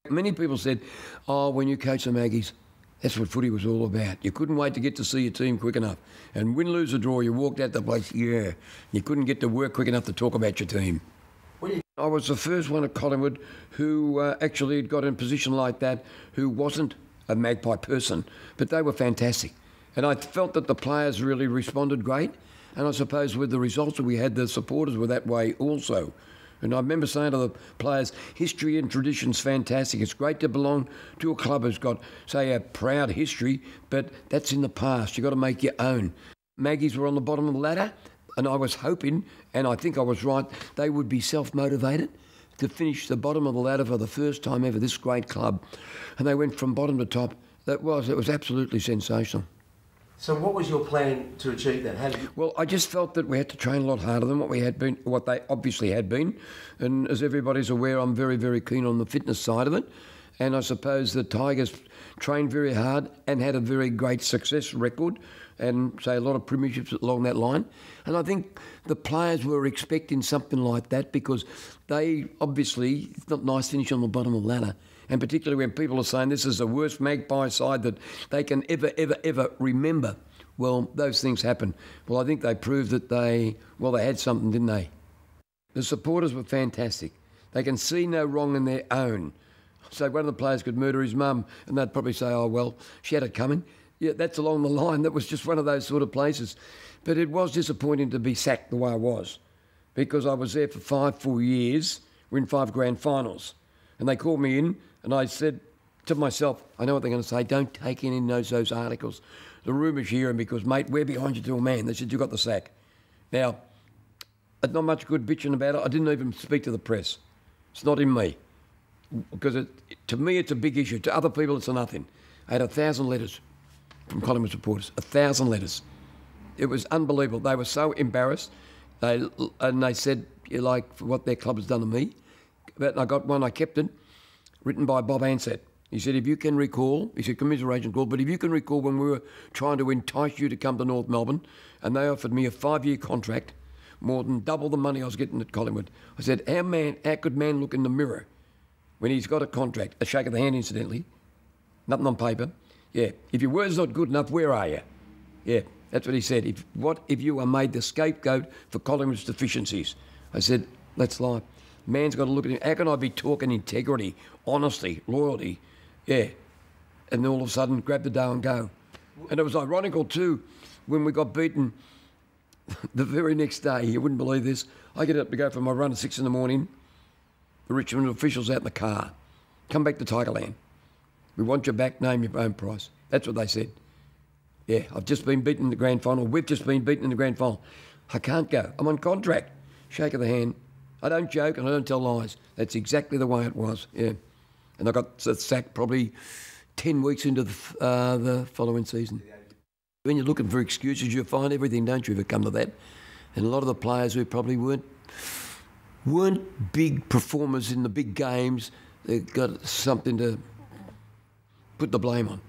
Many people said, oh, when you coach the Maggies, that's what footy was all about. You couldn't wait to get to see your team quick enough. And win, lose or draw, you walked out the place, yeah. You couldn't get to work quick enough to talk about your team. I was the first one at Collingwood who actually got in a position like that, who wasn't a Magpie person, but they were fantastic. And I felt that the players really responded great. And I suppose with the results that we had, the supporters were that way also. And I remember saying to the players, history and tradition's fantastic. It's great to belong to a club that's got, say, a proud history, but that's in the past. You've got to make your own. Maggies were on the bottom of the ladder, and I was hoping, and I think I was right, they would be self-motivated to finish the bottom of the ladder for the first time ever, this great club. And they went from bottom to top. It was absolutely sensational. So what was your plan to achieve that? How did you... Well, I just felt that we had to train a lot harder than what they obviously had been. And as everybody's aware, I'm very, very keen on the fitness side of it. And I suppose the Tigers trained very hard and had a very great success record and, say, a lot of premierships along that line. And I think the players were expecting something like that because they obviously, it's not nice finish on the bottom of the ladder. And particularly when people are saying this is the worst Magpie side that they can ever remember. Well, those things happen. Well, I think they proved that they had something, didn't they? The supporters were fantastic. They can see no wrong in their own. So one of the players could murder his mum and they'd probably say, oh, well, she had it coming. Yeah, that's along the line. That was just one of those sort of places. But it was disappointing to be sacked the way I was because I was there for 5 full years. We're in 5 grand finals. And they called me in and I said to myself, I know what they're going to say, don't take any of those articles. The rumours here, and because, mate, we're behind you to a man. They said, you got the sack. Now, it's not much good bitching about it. I didn't even speak to the press. It's not in me. Because to me, it's a big issue. To other people, it's a nothing. I had 1,000 letters from Collingwood supporters. 1,000 letters. It was unbelievable. They were so embarrassed. They said, you like what their club has done to me. But I got one, I kept it, written by Bob Ansett. He said, if you can recall, he said, commiseration call, but if you can recall when we were trying to entice you to come to North Melbourne and they offered me a 5-year contract, more than double the money I was getting at Collingwood. I said, how could man look in the mirror when he's got a contract, a shake of the hand incidentally, nothing on paper. Yeah, if your word's not good enough, where are you? Yeah, that's what he said. If you are made the scapegoat for Collingwood's deficiencies? I said, let's lie. Man's got to look at him. How can I be talking integrity, honesty, loyalty? Yeah. And then all of a sudden, grab the dough and go. And it was ironical too, when we got beaten the very next day. You wouldn't believe this. I get up to go for my run at 6 in the morning. The Richmond officials out in the car. Come back to Tigerland. We want you back, name your own price. That's what they said. Yeah, I've just been beaten in the grand final. We've just been beaten in the grand final. I can't go. I'm on contract. Shake of the hand. I don't joke and I don't tell lies. That's exactly the way it was, yeah. And I got sacked probably 10 weeks into the following season. When you're looking for excuses, you find everything, don't you, if it come to that? And a lot of the players who probably weren't big performers in the big games, they got something to put the blame on.